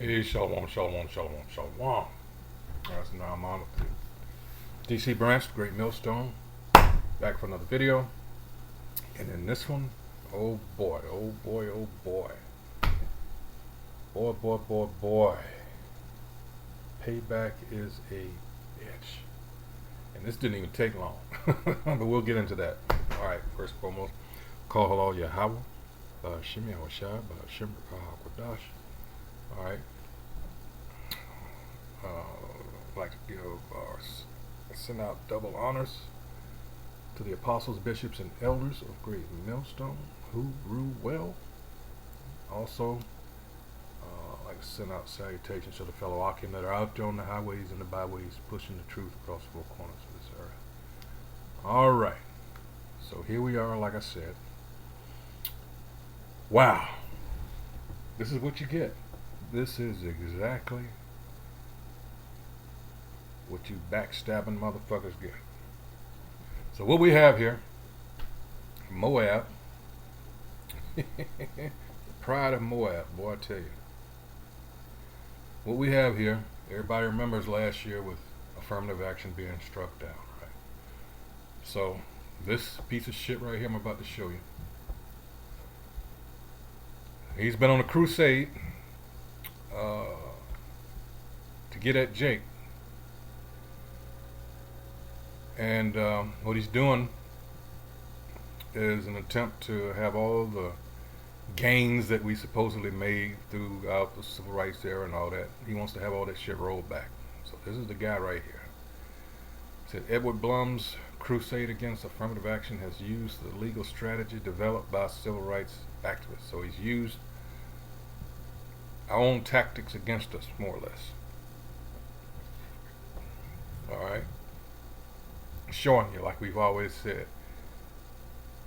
Hey, shalom, shalom, shalom, shalom. That's now I'm on with DC Branch, the Great Millstone, back for another video. And in this one, oh boy, oh boy, oh boy. Boy, boy, boy, boy. Payback is a bitch. And this didn't even take long. But we'll get into that. Alright, first and foremost, call hello Yahweh, Shimi Awashab, Shim Kodash. Alright. Like to give send out double honors to the apostles, bishops, and elders of Great Millstone who grew well. Also, like to send out salutations to the fellow Akim that are out there on the highways and the byways pushing the truth across the four corners of this earth. Alright, so here we are, like I said. Wow, this is what you get. This is exactly what you backstabbing motherfuckers get. So what we have here, Moab, the pride of Moab, boy I tell you. What we have here, everybody remembers last year with affirmative action being struck down, right? So this piece of shit right here I'm about to show you, he's been on a crusade to get at Jake. And what he's doing is an attempt to have all the gains that we supposedly made throughout the civil rights era and all that. He wants to have all that shit rolled back. So this is the guy right here. It said Edward Blum's crusade against affirmative action has used the legal strategy developed by civil rights activists. So he's used our own tactics against us, more or less. Alright. Showing you, like we've always said.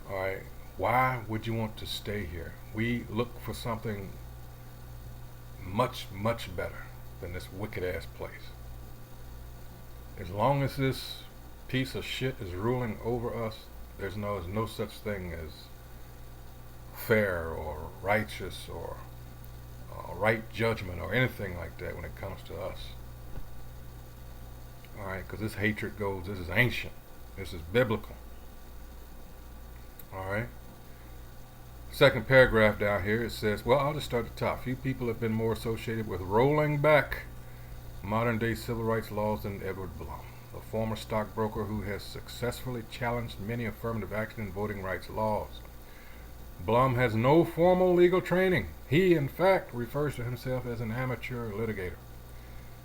Alright, why would you want to stay here? We look for something much, much better than this wicked ass place. As long as this piece of shit is ruling over us, there's no such thing as fair or righteous or right judgment or anything like that when it comes to us. Alright, because this hatred goes, this is ancient. This is biblical. Alright. Second paragraph down here, it says, well, I'll just start at the top. Few people have been more associated with rolling back modern day civil rights laws than Edward Blum, a former stockbroker who has successfully challenged many affirmative action and voting rights laws. Blum has no formal legal training. He, in fact, refers to himself as an amateur litigator.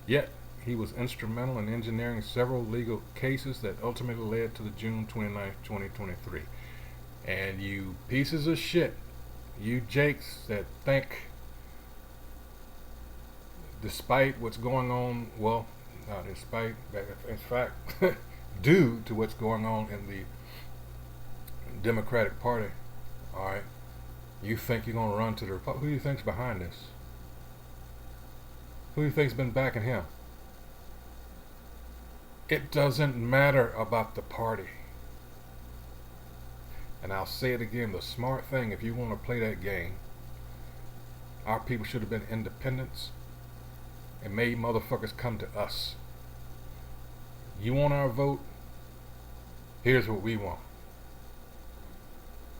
Yet, he was instrumental in engineering several legal cases that ultimately led to the June 29, 2023. And you pieces of shit, you Jakes that think, despite what's going on, well, not despite, in fact, due to what's going on in the Democratic Party, alright, you think you're going to run to the Republic. Who do you think's behind this? Who do you think's been backing him? It doesn't matter about the party. And I'll say it again, the smart thing, if you want to play that game, our people should have been independents and made motherfuckers come to us. You want our vote? Here's what we want.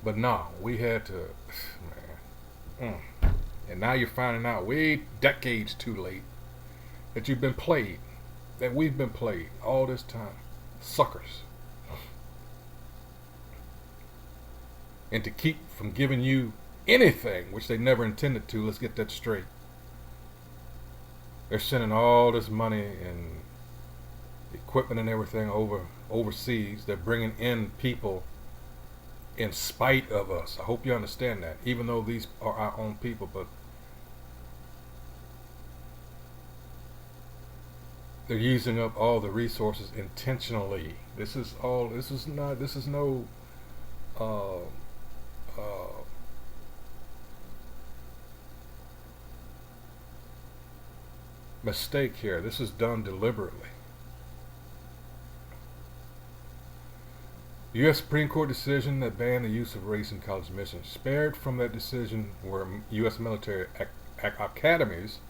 But no, we had to, man. And now you're finding out way decades too late that you've been played. That we've been played all this time. Suckers. And to keep from giving you anything, which they never intended to, let's get that straight. They're sending all this money and equipment and everything overseas. They're bringing in people in spite of us. I hope you understand that. Even though these are our own people, but they're using up all the resources intentionally. This is no mistake here. This is done deliberately. The U.S. Supreme Court decision that banned the use of race in college admissions. Spared from that decision were U.S. military academies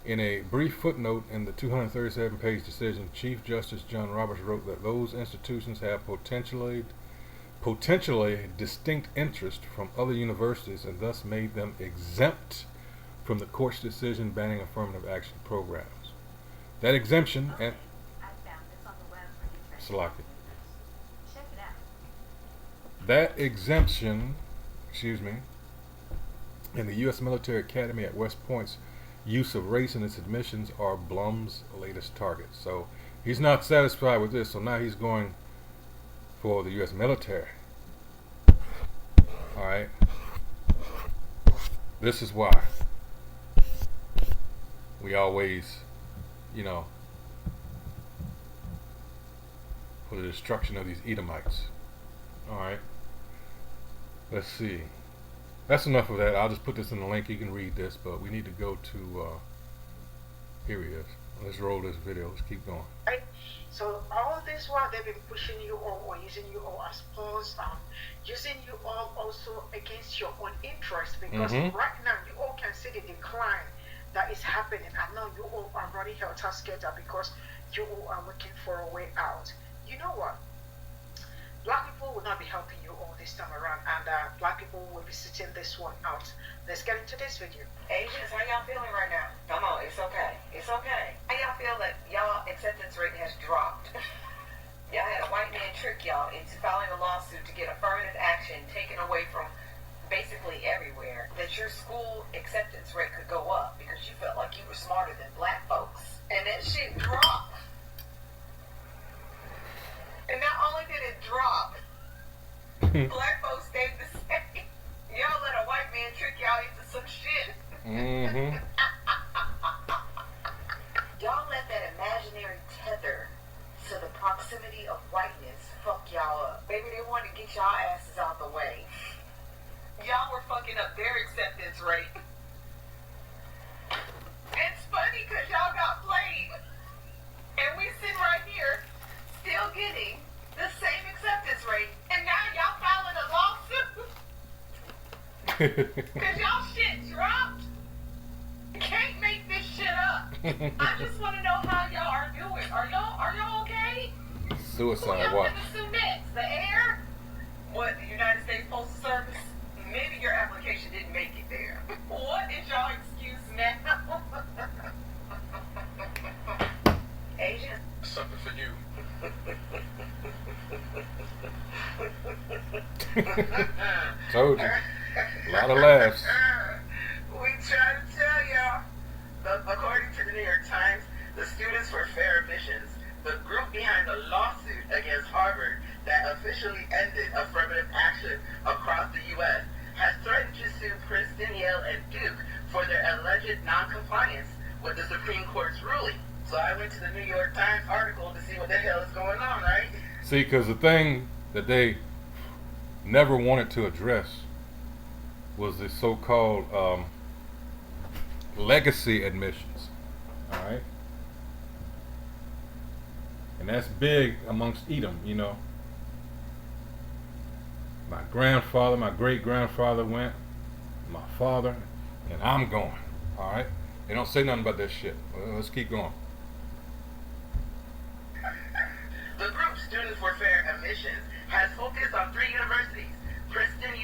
In a brief footnote in the 237-page decision, Chief Justice John Roberts wrote that those institutions have potentially distinct interest from other universities and thus made them exempt from the court's decision banning affirmative action programs. That exemption and Salaki. That exemption, in the U.S. Military Academy at West Point's use of race in its admissions are Blum's latest targets. So he's not satisfied with this, so now he's going for the U.S. military. Alright. This is why we always, for the destruction of these Edomites. Alright. Let's see. That's enough of that. I'll just put this in the link. You can read this, but we need to go to, here he is. Let's roll this video. Let's keep going. Right? So all this while they've been pushing you all or using you all as pawns, using you all also against your own interest, because right now you all can see the decline that is happening. I know you all are running helter-skelter because you all are looking for a way out. You know what? Black people will not be helping you all this time around, and black people will be sitting this one out. Let's get into this video. Asians, how y'all feeling right now? Come on, it's okay. It's okay. How y'all feel that y'all acceptance rate has dropped? Y'all had a white man trick y'all into filing a lawsuit to get affirmative action taken away from basically everywhere, that your school acceptance rate could go up because you felt like you were smarter than black folks. And that shit dropped. And not only did it drop, black folks stayed the same. Y'all let a white man trick y'all into some shit. Y'all let that imaginary tether to the proximity of whiteness fuck y'all up. Maybe they wanted to get y'all asses out the way. Y'all were fucking up their acceptance rate. It's funny because y'all got played. And we sit right here still getting the same acceptance rate, and now y'all filing a lawsuit because y'all shit dropped. You can't make this shit up. I just want to know how y'all are doing. Are y'all okay? Suicide watch. Who y'all next? The air? What, the United States Postal Service? Maybe your application didn't make it there. What is y'all excuse now? Asian? Something for you. Told you. A lot of laughs. We try to tell y'all. According to the New York Times, the Students for Fair Admissions, the group behind the lawsuit against Harvard that officially ended affirmative action across the U.S., has threatened to sue Princeton, Yale, and Duke for their alleged non-compliance with the Supreme Court's ruling. So I went to the New York Times article to see what the hell is going on, right? See, because the thing that they never wanted to address was the so-called legacy admissions. All right? And that's big amongst Edom, My grandfather, my great-grandfather went, my father, and I'm going. All right? They don't say nothing about that shit. Well, let's keep going. The group Students for Fair Admissions has focused on 3 universities, Princeton,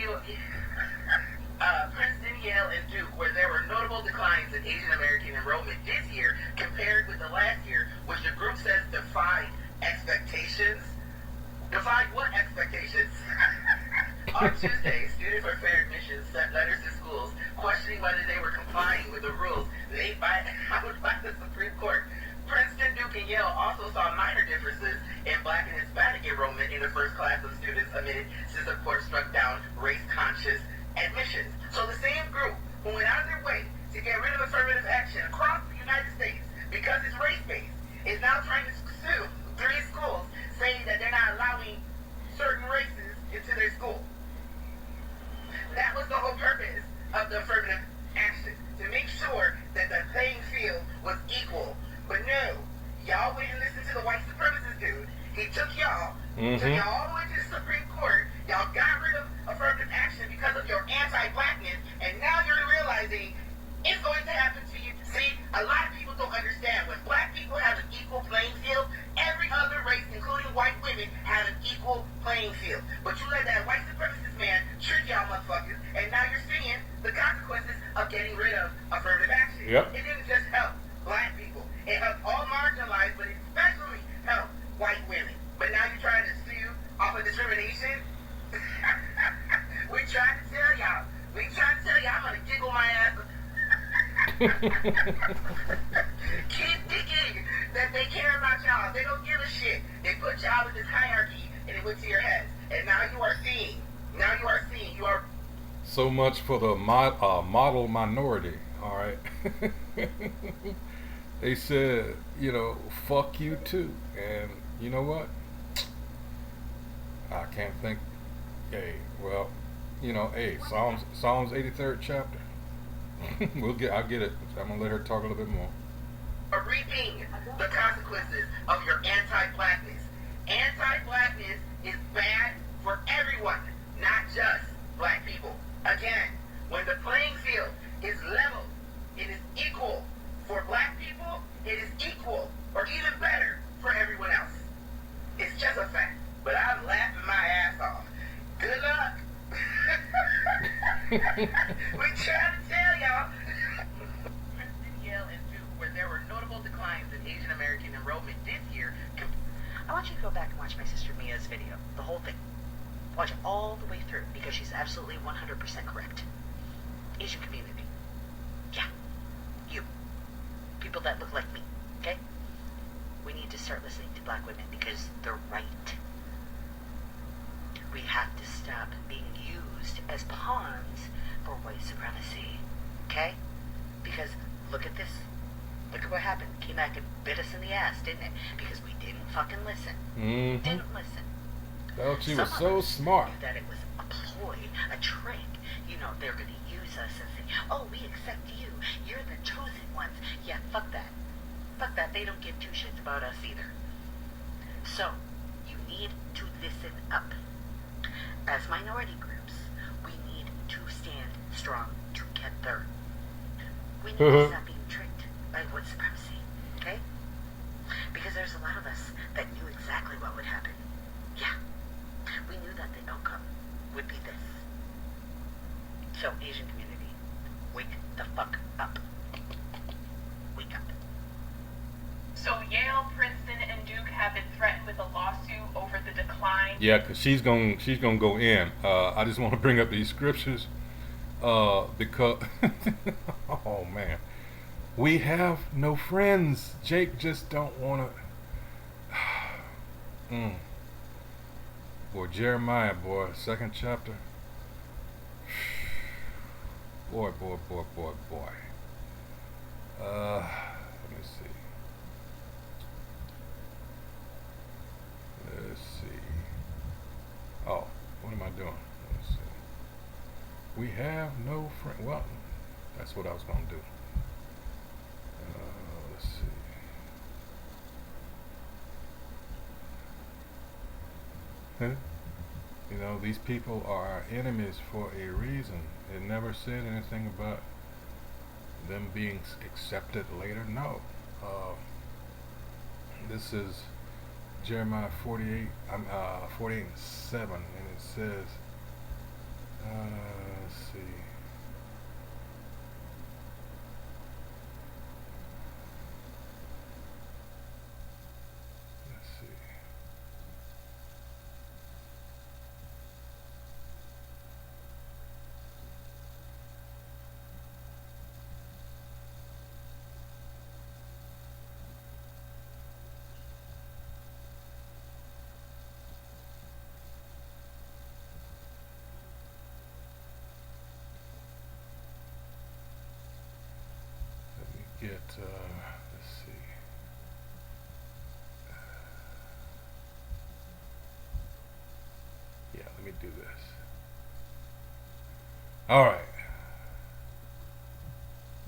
Yale, and Duke, where there were notable declines in Asian American enrollment this year compared with the last year, which the group says defied expectations. Defied what expectations? On Tuesday, Students for Fair Admissions sent letters to schools questioning whether they were complying with the rules made by the Supreme Court. Princeton, Duke, and Yale also saw minor differences in Black and Hispanic enrollment in the first class of students admitted since the court struck down race-conscious admissions. So the same group who went out of their way to get rid of affirmative action across the United States because it's race-based is now trying to sue 3 schools saying that they're not allowing certain races into their school. That was the whole purpose of the affirmative action, to make sure that the playing field was equal. But no, y'all went and listened to the white supremacist dude. He took y'all, took y'all all the way to the Supreme Court. Y'all got rid of affirmative action because of your anti-blackness, and now you're realizing It's going to happen to you. See, a lot of people don't understand. When black people have an equal playing field, every other race, including white women, have an equal playing field. But you let that white supremacist man trick y'all motherfuckers, and now you're seeing the consequences of getting rid of affirmative action. Yep. It didn't just help black people. It helped all marginalized, but it especially helped white women. But now you're trying to sue off of discrimination? We trying to tell y'all. I'm gonna giggle my ass. Keep thinking that they care about y'all. They don't give a shit. They put y'all in this hierarchy and it went to your heads. And now you are seeing. You are. So much for the model minority. All right. They said, you know, fuck you too. And you know what? I can't think. Hey, well, you know, hey, Psalms 83rd chapter. I'll get it. I'm gonna let her talk a little bit more. Are reaping the consequences of your anti-blackness. Anti-blackness is bad for everyone, not just black people. Again, when the playing field is level, it is equal for black people. It is equal, or even better, for everyone else. It's just a fact. But I'm laughing my ass off. Good luck. We trying to tell y'all. Princeton, Yale, and Duke, where there were notable declines in Asian American enrollment this year. I want you to go back and watch my sister Mia's video, the whole thing. Watch it all the way through because she's absolutely 100% correct. Asian community. Yeah. You. People that look like me. Okay? We need to start listening to black women because they're right. We have to stop being used as pawns for white supremacy. Okay? Because look at this. Look at what happened. Came back and bit us in the ass, didn't it? Because we didn't fucking listen. Mm-hmm. Didn't listen. Oh, she was so smart. Knew that it was a ploy, a trick. You know, they're going to use us and say, oh, we accept you. You're the chosen ones. Yeah, fuck that. Fuck that. They don't give two shits about us either. So, you need to listen up. As minority groups, we need to stand strong together. We need to stop being tricked by white supremacy, okay? Because there's a lot of us that knew exactly what would happen. Yeah, we knew that the outcome would be this. So, Asian community, wake the fuck up. Wake up. So Yale, Princeton, and Duke have been threatened with a lawsuit over the decline. Yeah, because she's gonna go in. I just want to bring up these scriptures because oh man, we have no friends. Jake just don't want to. Boy, Jeremiah, boy, 2nd chapter. Boy. Let me see. Let's see. Oh, what am I doing? Let's see. We have no friend. Well, that's what I was going to do. Let's see. You know, these people are our enemies for a reason. It never said anything about them being accepted later. No. This is Jeremiah 48, 48:7, and it says, let's see. Let's see. Let's see. Yeah, let me do this. All right.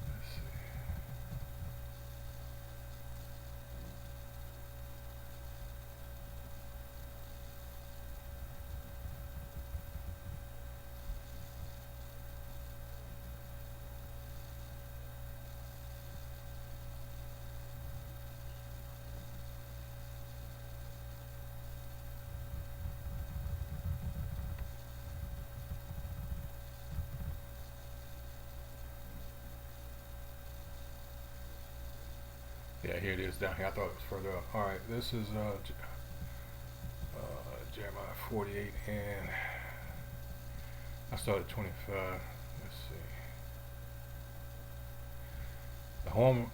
Let's see. Yeah, here it is down here. I thought it was further up. All right, this is Jeremiah 48, and I started 25. Let's see.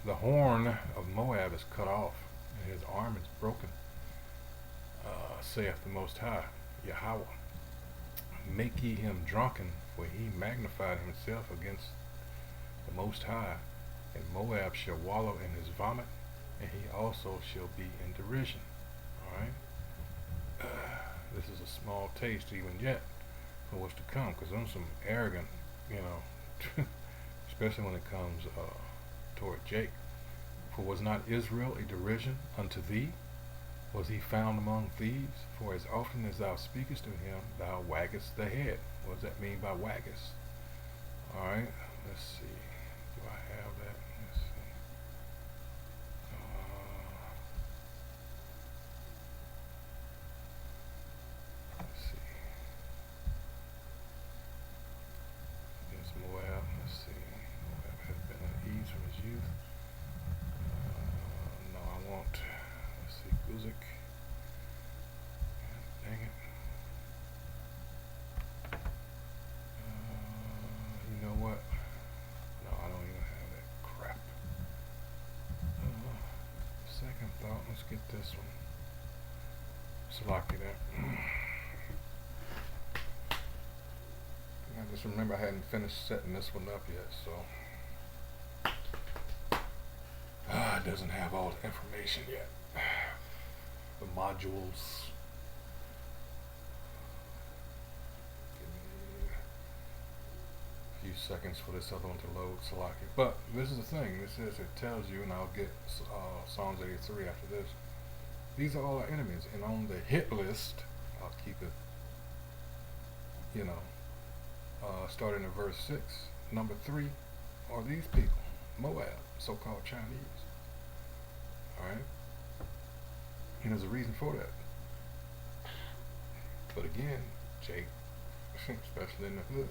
The horn of Moab is cut off, and his arm is broken, saith the Most High, Yahweh. Make ye him drunken, for he magnified himself against the Most High, and Moab shall wallow in his vomit, and he also shall be in derision. Alright? This is a small taste even yet for what's to come, because I'm some arrogant, especially when it comes toward Jake. For was not Israel a derision unto thee? Was he found among thieves? For as often as thou speakest to him, thou waggest the head. What does that mean by waggest? Alright, let's see. Do I have that? Let's see. Let's see. Yes, Moab. Let's see. Moab has been at ease from his youth. No, I won't. Let's see. Guzik. Dang it. You know what? No, I don't even have that crap. Second thought, let's get this one. Slocky that. I just remember I hadn't finished setting this one up yet, so it doesn't have all the information yet. The modules. Give me a few seconds for this other one to load, Salaki. But this is the thing. This is, it tells you, and I'll get Psalms 83 after this. These are all our enemies, and on the hit list, I'll keep it, starting at verse 6. Number 3 are these people, Moab, so-called Chinese. Alright? And there's a reason for that. But again, Jake, especially in the hood.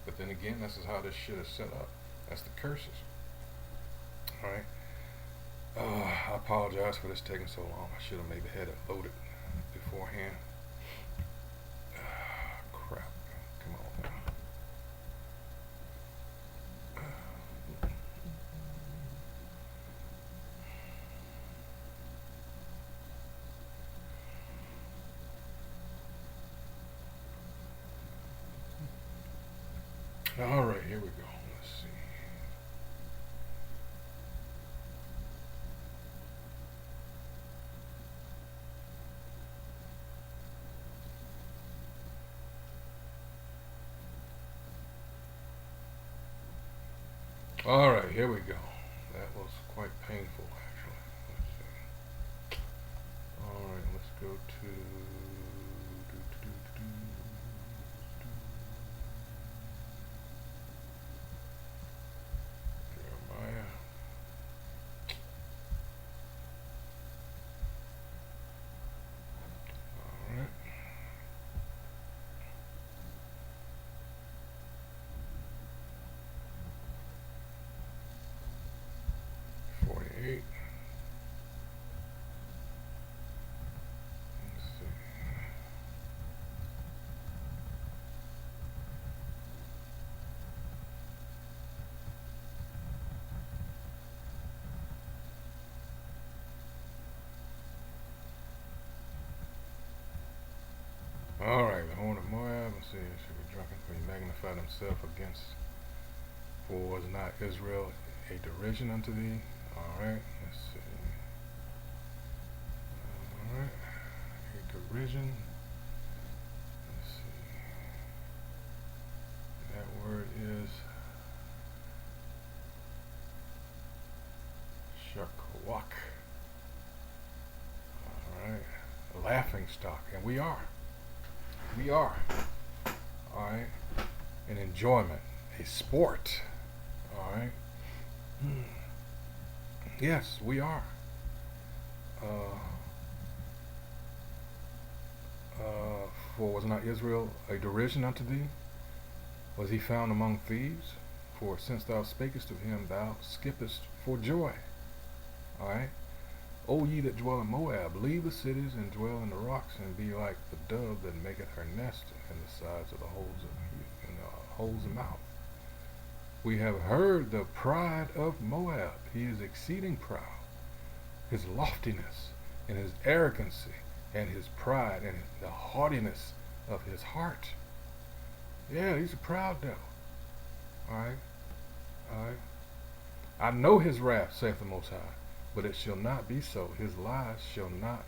But then again, this is how this shit is set up. That's the curses. Alright? I apologize for this taking so long. I should have maybe had it loaded beforehand. Crap. Come on now. All right, here we go. Let's see. All right, here we go. That was quite painful, actually. Let's see. All right, let's go to Jeremiah. All right. Let's see. All right, the horn of Moab. Let's see. Should be drunken, for he magnified himself against. For was not Israel a derision unto thee? All right, let's see. All right, a derision. Let's see. That word is shakwak. All right, a laughing stock, and we are. We are. All right, an enjoyment, a sport. All right. Yes, we are. For was not Israel a derision unto thee? Was he found among thieves? For since thou spakest of him, thou skippest for joy. All right. O ye that dwell in Moab, leave the cities and dwell in the rocks, and be like the dove that maketh her nest in the sides of the holes of mouth. We have heard the pride of Moab. He is exceeding proud. His loftiness and his arrogancy and his pride and the haughtiness of his heart. Yeah, he's a proud devil. Alright? Alright? I know his wrath, saith the Most High, but it shall not be so. His lies shall not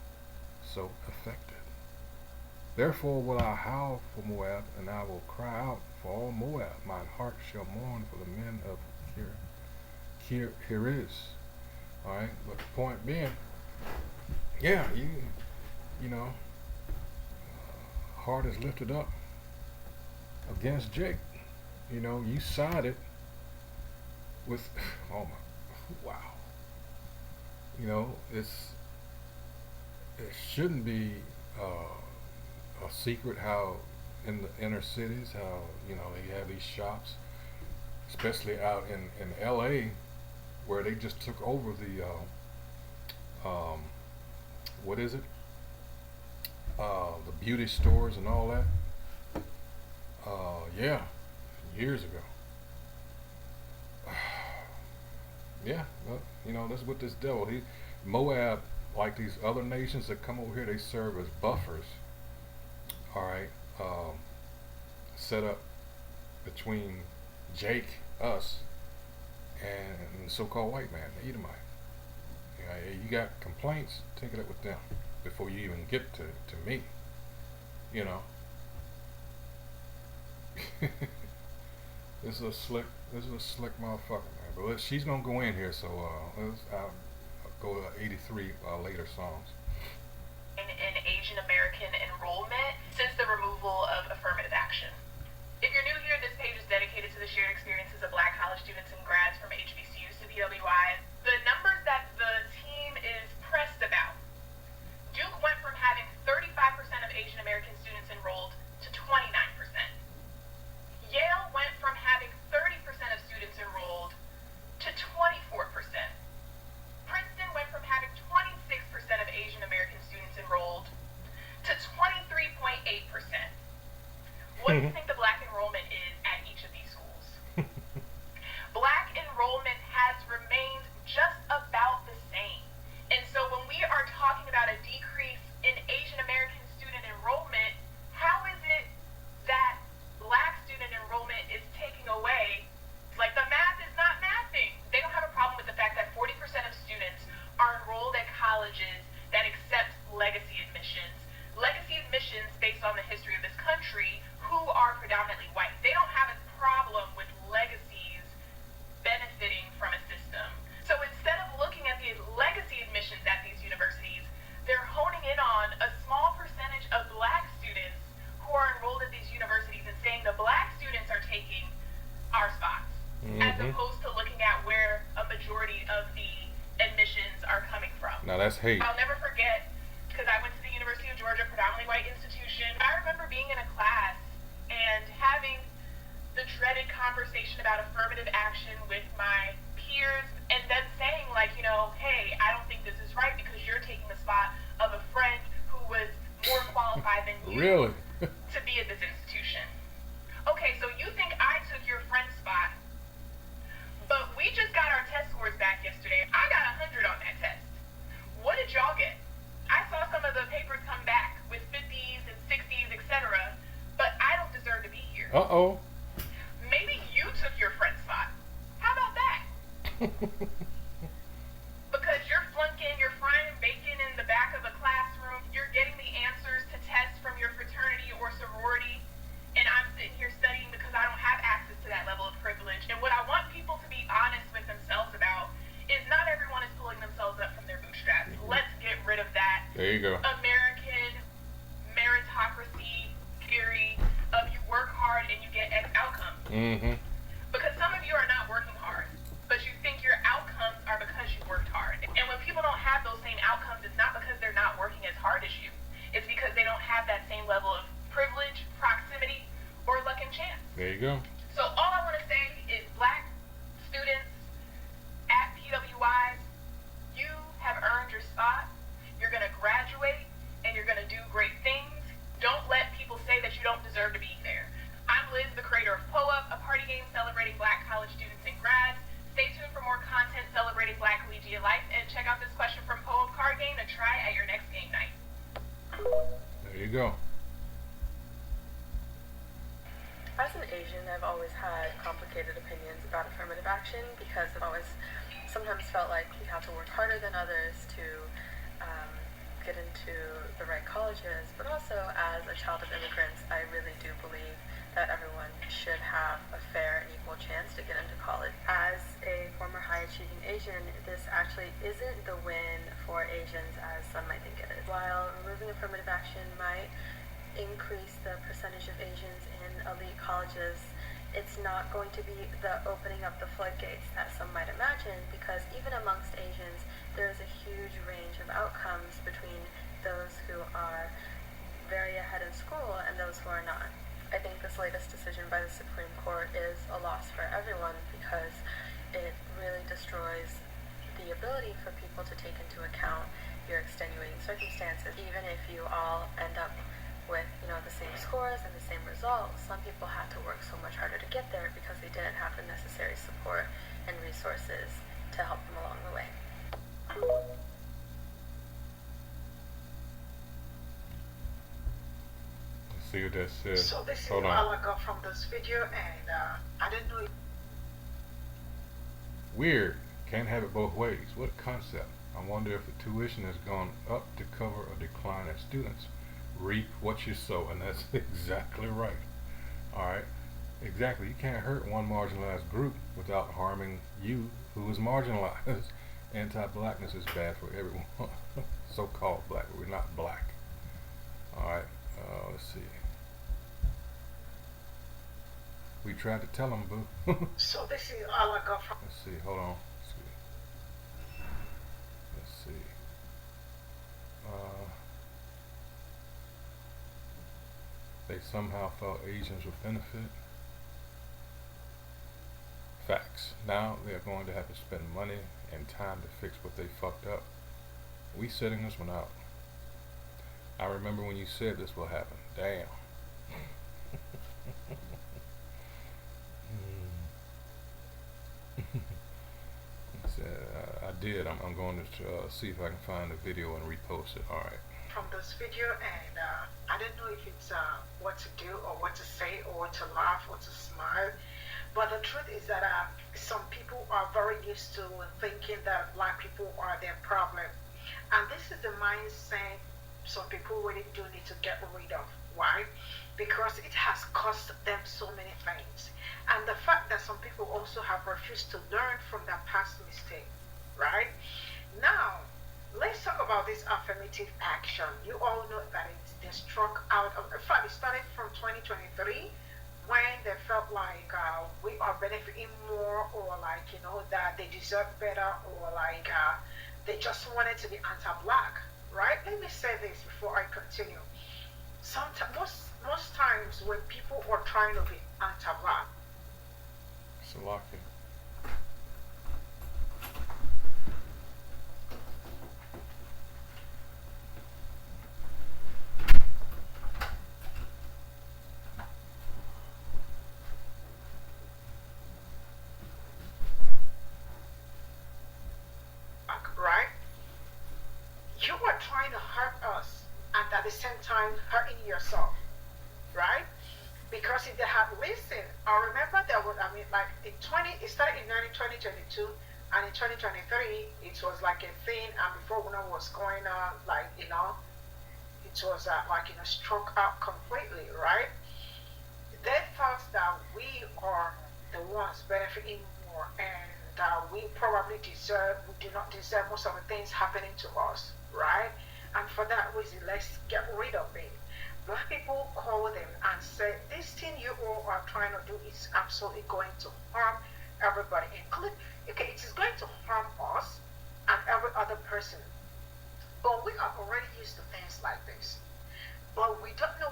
so affect it. Therefore will I howl for Moab, and I will cry out for all Moab. Mine heart shall mourn for the men of Kiriz. Alright, but the point being, yeah, you know, heart is lifted up against Jake. You know, you sided with, oh my, wow. You know, it shouldn't be a secret how in the inner cities, how, you know, they have these shops, especially out in LA, where they just took over the, what is it? The beauty stores and all that. Yeah, years ago. Yeah, well, you know, that's what this devil, Moab, like these other nations that come over here, they serve as buffers, alright, set up between Jake, us, and the so-called white man, the Edomite. You got complaints, take it up with them before you even get to me, you know. This is a slick motherfucker, man. But she's gonna go in here, so I'll go to 83 later songs. In Asian American enrollment since the removal of affirmative action. If you're new here, this page is dedicated to the shared experiences of Black college students and grads from HBCUs to PWIs. The numbers that the team is pressed about. Duke went from having 35% of Asian American students enrolled to 29%. Yale went from having 30% of students enrolled to 24%. Princeton went from having 26% of Asian American students enrolled to 23.8%. What do you think the Black enrollment is at each of these schools? Black enrollment has remained just about the same. And so when we are talking about a decrease in Asian American student enrollment, how is it that Black student enrollment is taking away? Like, the math is not mathing. They don't have a problem with the fact that 40% of students are enrolled at colleges that accept legacy admissions. Legacy admissions based on the history of this country, who are predominantly white. They don't have a problem with legacies benefiting from a system. So instead of looking at the legacy admissions at these universities, they're honing in on a small percentage of Black students who are enrolled at these universities and saying the Black students are taking our spots, as opposed to looking at where a majority of the admissions are coming from. Now that's hate. I'll never forget, because I went to the University of Georgia, predominantly white institution. I remember being in a class and having the dreaded conversation about affirmative action with my peers, and then saying, like, you know, hey, I don't think this is right because you're taking the spot of a friend who was more qualified than you Really? to be at this institution. Okay, so you think I took your friend's spot, but we just got our test scores back yesterday. I got 100 on that test. What did y'all get? I saw some of the papers come back with 50s and 60s, etc., but I don't deserve to be here. Uh-oh. Maybe you took your friend's spot. How about that? Because you're flunking, you're frying bacon in the back of a classroom, you're getting the answers to tests from your fraternity or sorority, and I'm sitting here studying because I don't have access to that level of privilege. And what I want people to be honest with themselves about is not everyone is pulling themselves up from their bootstraps. Let's get rid of that There you go. American meritocracy theory of you work hard and you get X outcomes. Because some of you are not working hard, but you think your outcomes are because you worked hard. And when people don't have those same outcomes, it's not because they're not working as hard as you. It's because they don't have that same level of privilege, proximity, or luck and chance. There you go. So all I want to say is Black go. As an Asian, I've always had complicated opinions about affirmative action because I've always sometimes felt like you have to work harder than others to get into the right colleges, but also as a child of immigrants, I really do believe that everyone should have a fair and equal chance to get into college. As a former high-achieving Asian, this actually isn't the win for Asians as some might think it is. While removing affirmative action might increase the percentage of Asians in elite colleges, it's not going to be the opening up the floodgates that some might imagine, because even amongst Asians, there is a huge range of outcomes between those who are very ahead in school and those who are not. I think this latest decision by the Supreme Court is a loss for everyone because it really destroys the ability for people to take into account your extenuating circumstances. Even if you all end up with, the same scores and the same results, some people had to work so much harder to get there because they didn't have the necessary support and resources to help them along the way. Let's see what that says. So this is Hold all on. I got from this video, and I didn't know. Weird. Can't have it both ways. What a concept. I wonder if the tuition has gone up to cover a decline in students. Reap what you sow, and that's exactly right. Alright, exactly. You can't hurt one marginalized group without harming you who is marginalized. Anti-blackness is bad for everyone. So-called black, but we're not black. Alright, let's see. We tried to tell them, boo. So this is all I got from. Let's see, hold on. Let's see. They somehow thought Asians would benefit. Facts. Now they're going to have to spend money and time to fix what they fucked up. We setting this one out. I remember when you said this will happen. Damn. I did. I'm going to see if I can find the video and repost it. Alright. From this video, and I don't know if it's what to do or what to say or to laugh or to smile, but the truth is that some people are very used to thinking that black people are their problem, and this is the mindset some people really do need to get rid of. Why? Because it has cost them so many things, and the fact that some people also have refused to learn from their past mistake. Right now, let's talk about this affirmative action. You all know that they struck out of, in fact, it started from 2023 when they felt like we are benefiting more, or like, that they deserve better, or like they just wanted to be anti-black, right? Let me say this before I continue. Most times when people are trying to be anti-black, Salaki. right? You are trying to hurt us and at the same time hurting yourself, right? Because if they had listened, I remember there was, it started in 2022, and in 2023, it was like a thing, and before we know what was going on, it was struck out completely, right? They thought that we are the ones benefiting more, and we probably do not deserve most of the things happening to us, right? And for that reason, let's get rid of it. Black people call them and say, this thing you all are trying to do is absolutely going to harm everybody, including, okay, it is going to harm us and every other person. But we are already used to things like this. But we don't know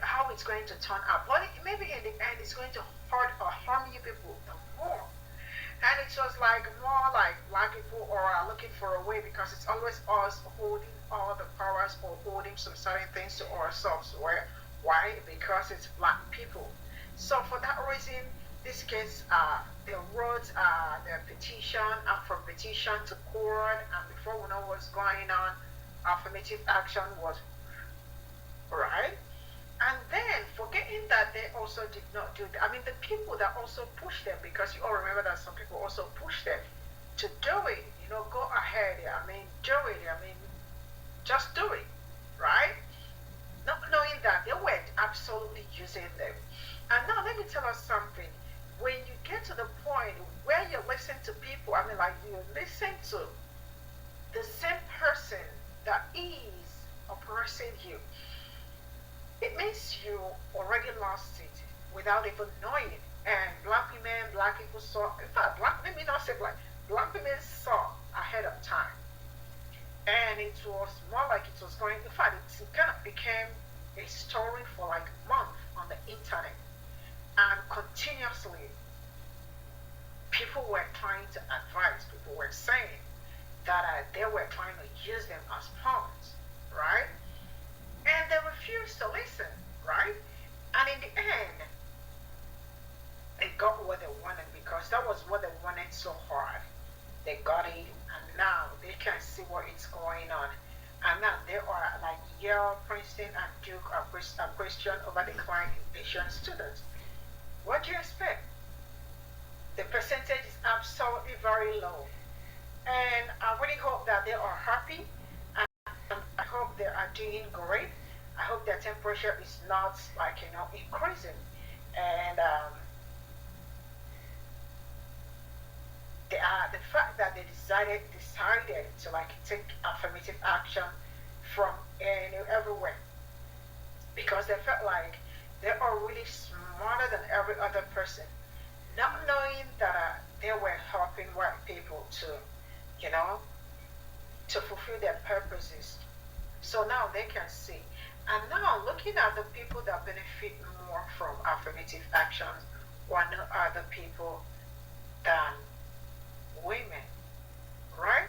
how it's going to turn out. But maybe in the end, it's going to hurt or harm you people the more. And it was more like black people are looking for a way, because it's always us holding all the powers or holding some certain things to ourselves. Why? Because it's black people. So for that reason, this case, they wrote their petition, and from petition to court, and before we know what's going on, affirmative action was right? And then forgetting that they also did not do that. I mean, the people that also pushed them, because you all remember that some people also pushed them to do it. Go ahead. I mean, do it. I mean, just do it, right? Not knowing that they were absolutely using them. And now let me tell us something. When you get to the point where you listen to people, I mean, like you listen to the same person that is oppressing you, it means you already lost it without even knowing it. And black women, black people saw, in fact, let me not say black women saw ahead of time. And it was more like it was going, in fact, it kind of became a story for like a month on the internet. And continuously, people were trying to advise, people were saying that they were trying to use them as pawns, right? And they refused to listen, right? And in the end, they got what they wanted because that was what they wanted so hard. They got it, and now they can see what is going on. And now they are like Yale, Princeton, and Duke are question over decline in Asian students. What do you expect? The percentage is absolutely very low. And I really hope that they are happy, and I hope they are doing great. I hope their temperature is not like increasing. And the fact that they decided to like take affirmative action from everywhere, because they felt like they are really smarter than every other person, not knowing that they were helping white people to, you know, to fulfill their purposes. So now they can see. And now looking at the people that benefit more from affirmative actions are no other people than women, right?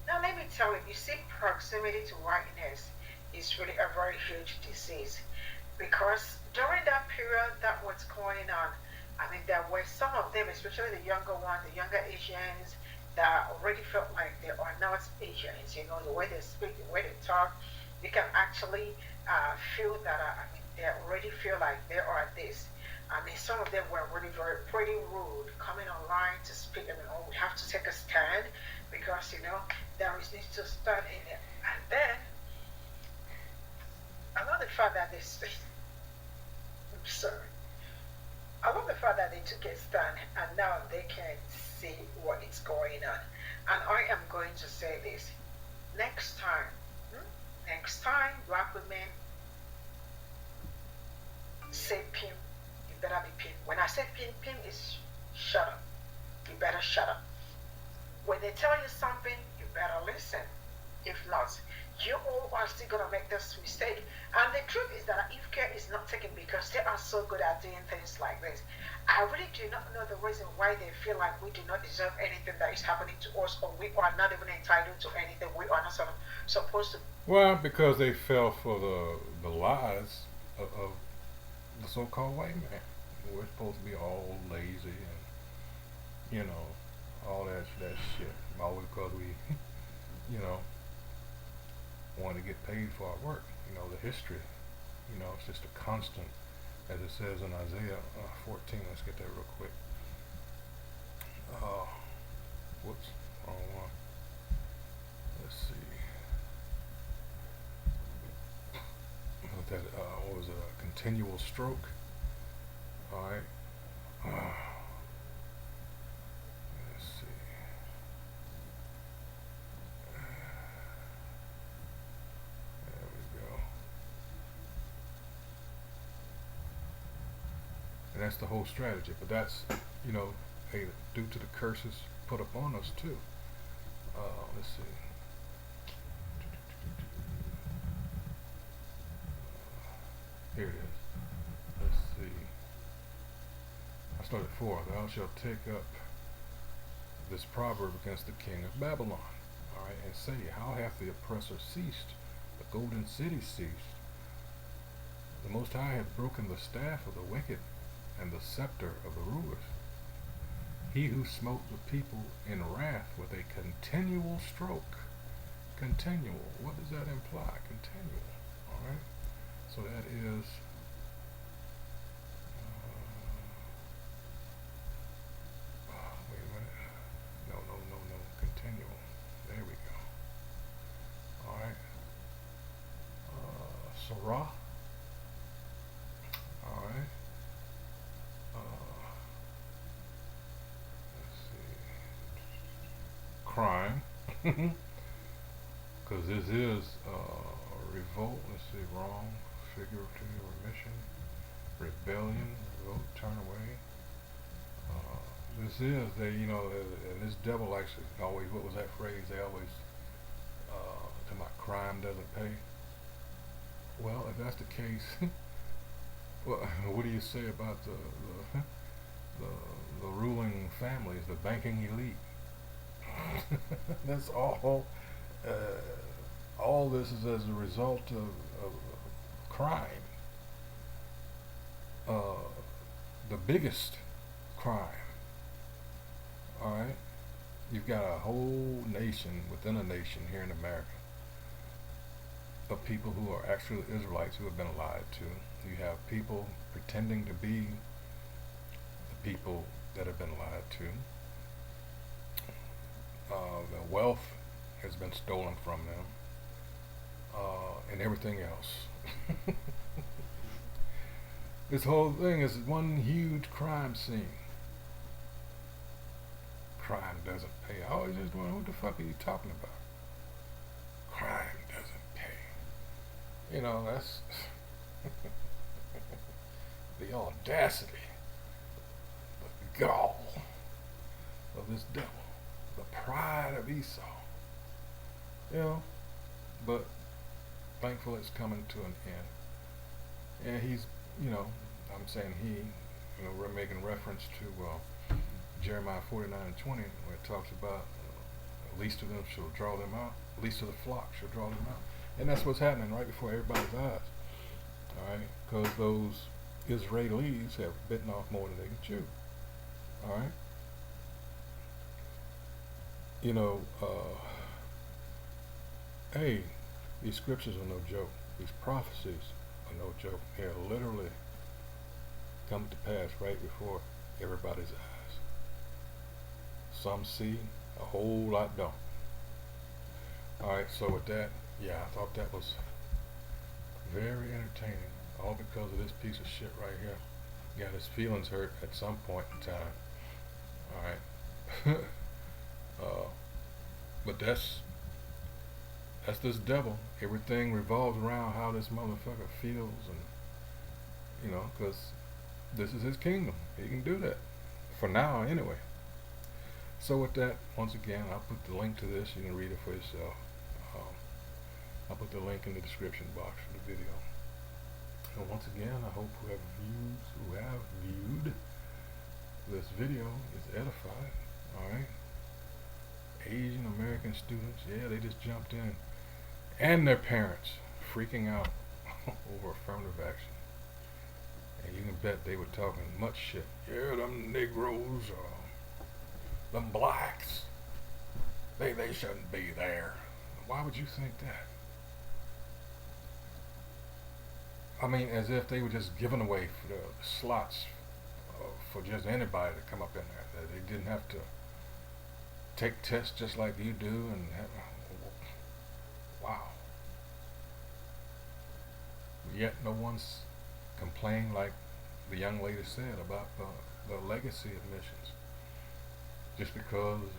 Now let me tell you, see, proximity to whiteness is really a very huge disease, because during that period that was going on, I mean, there were some of them, especially the younger ones, the younger Asians, that already felt like they are not Asians. The way they speak, the way they talk, you can actually feel that. I mean, they already feel like they are this. I mean, some of them were really pretty rude, coming online to speak. I mean, oh, we have to take a stand because there is need to stand in it. And then I love the fact that sorry. I love the fact that they took a stand and now they can see what is going on. And I am going to say this. Next time, black women say pimp, you better be pimp. When I say pimp is shut up. You better shut up. When they tell you something, you better listen. If not, you all are still going to make this mistake. And the truth is that if care is not taken because they are so good at doing things like this, I really do not know the reason why they feel like we do not deserve anything that is happening to us, or we are not even entitled to anything. We are not supposed to. Well, because they fell for the lies of the so-called white man. We're supposed to be all lazy and all that shit. All because we want to get paid for our work. The history. It's just a constant, as it says in Isaiah 14. Let's get that real quick. Whoops, wrong one. Let's see. What was it? A continual stroke. All right. Let's see. There we go. And that's the whole strategy. But that's, hey, due to the curses put upon us too. Let's see. Here it is. Let's see. I started 4. Thou shalt take up this proverb against the king of Babylon. Alright, and say, how hath the oppressor ceased? The golden city ceased. The Most High hath broken the staff of the wicked and the scepter of the rulers. He who smote the people in wrath with a continual stroke. Continual. What does that imply? Continual. Alright. So that is wait a minute. No. Continual. There we go. All right. Sarah. All right. Let's see. Crime. Because this is revolt. Let's see. Wrong. Figurative. Remission. Rebellion. Revolt. Turn away. This is, and this devil likes to always, what was that phrase? They always, talking about crime doesn't pay. Well, if that's the case, well, what do you say about the ruling families, the banking elite? That's all. All this is as a result of crime. The biggest crime. All right, you've got a whole nation within a nation here in America of people who are actually Israelites who have been lied to. You have people pretending to be the people that have been lied to. The wealth has been stolen from them, and everything else. This whole thing is one huge crime scene. Crime doesn't pay. I always just wonder, what the fuck are you talking about? Crime doesn't pay. You know, that's the audacity, the gall of this devil, the pride of Esau. You know, but thankfully it's coming to an end. And he's, I'm saying we're making reference to Jeremiah 49:20, where it talks about least of them shall draw them out, least of the flock shall draw them out. And that's what's happening right before everybody's eyes. Alright? Because those Israelis have bitten off more than they can chew. Alright? Hey, these scriptures are no joke. These prophecies are no joke. They're literally come to pass right before everybody's eyes. Some see, a whole lot don't. Alright, so with that, yeah, I thought that was very entertaining. All because of this piece of shit right here. Got his feelings hurt at some point in time. Alright. But that's this devil. Everything revolves around how this motherfucker feels, and because this is his kingdom. He can do that. For now, anyway. So with that, once again, I'll put the link to this. You can read it for yourself. I'll put the link in the description box for the video. And once again, I hope who have viewed this video is edified. Alright? Asian American students, yeah, they just jumped in. And their parents freaking out over affirmative action. And you can bet they were talking much shit. Yeah, them Negroes, them blacks, they shouldn't be there. Why would you think that? I mean, as if they were just giving away for the slots for just anybody to come up in there. That they didn't have to take tests just like you do, and wow. Yet no one's complained, like the young lady said, about the legacy admissions. Just because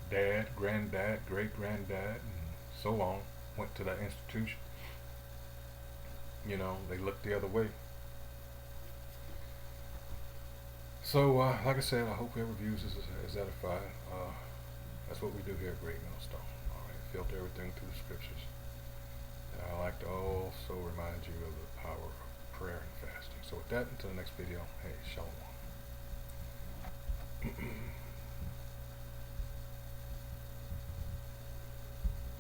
dad, granddad, great-granddad, and so on went to that institution, they looked the other way. So, like I said, I hope whoever views this is edified. That's what we do here at Great Millstone. Alright, filter everything through the scriptures. And I like to also remind you of the power of prayer and fasting. So with that, until the next video, hey, shalom.